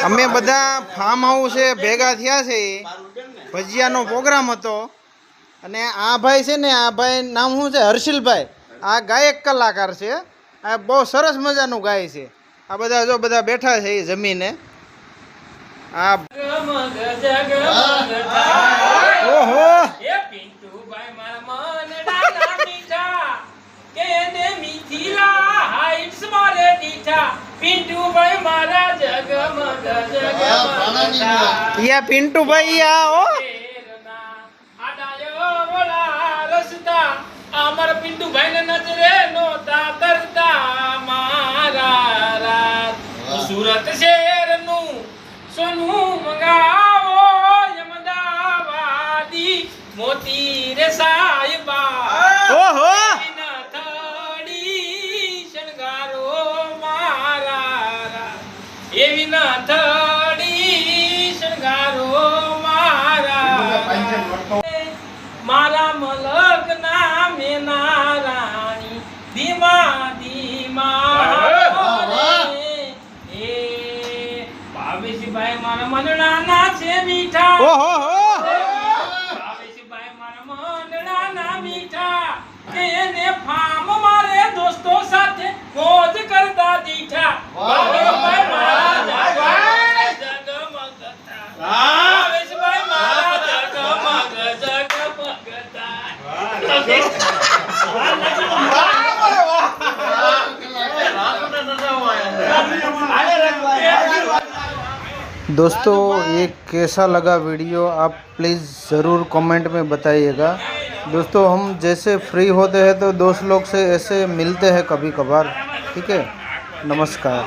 અમે બધા ફાર્મ હાઉસે ભેગા થયા છે। ભજીયાનો પ્રોગ્રામ હતો અને આ ભાઈ છે ને, આ ભાઈ નામ શું છે? હર્ષિલભાઈ। આ ગાયક કલાકાર છે, આ બહુ સરસ મજાનું ગાય છે। આ બધા જો બધા બેઠા છે એ જમીને। આ ઓહો યા પિન્ટુ ભાઈ આ ઓ અમર પિન્ટુ ભાઈ ને નજરે નોતા કરતા મારા રાત સુરત શહેર નું સોનું મંગાવો અમદાવાદી મોતી રે સાહેબા ઓહો એવી ના થડી શણગારો મારા મલક ના મેના રાણી ધીમા ધીમા એ ભાવેશભાઈ મારા મનડા ના છે મીઠા ઓહો ભાવેશભાઈ મારા મનડા ના મીઠા કે એને ફામ મારે દોસ્તો સાથે મોજ કરતા દીઠા ભાવેશભાઈ दोस्तों ये कैसा लगा वीडियो आप प्लीज़ ज़रूर कमेंट में बताइएगा। दोस्तों हम जैसे फ्री होते हैं तो दोस्त लोग से ऐसे मिलते हैं कभी कभार। ठीक है, नमस्कार।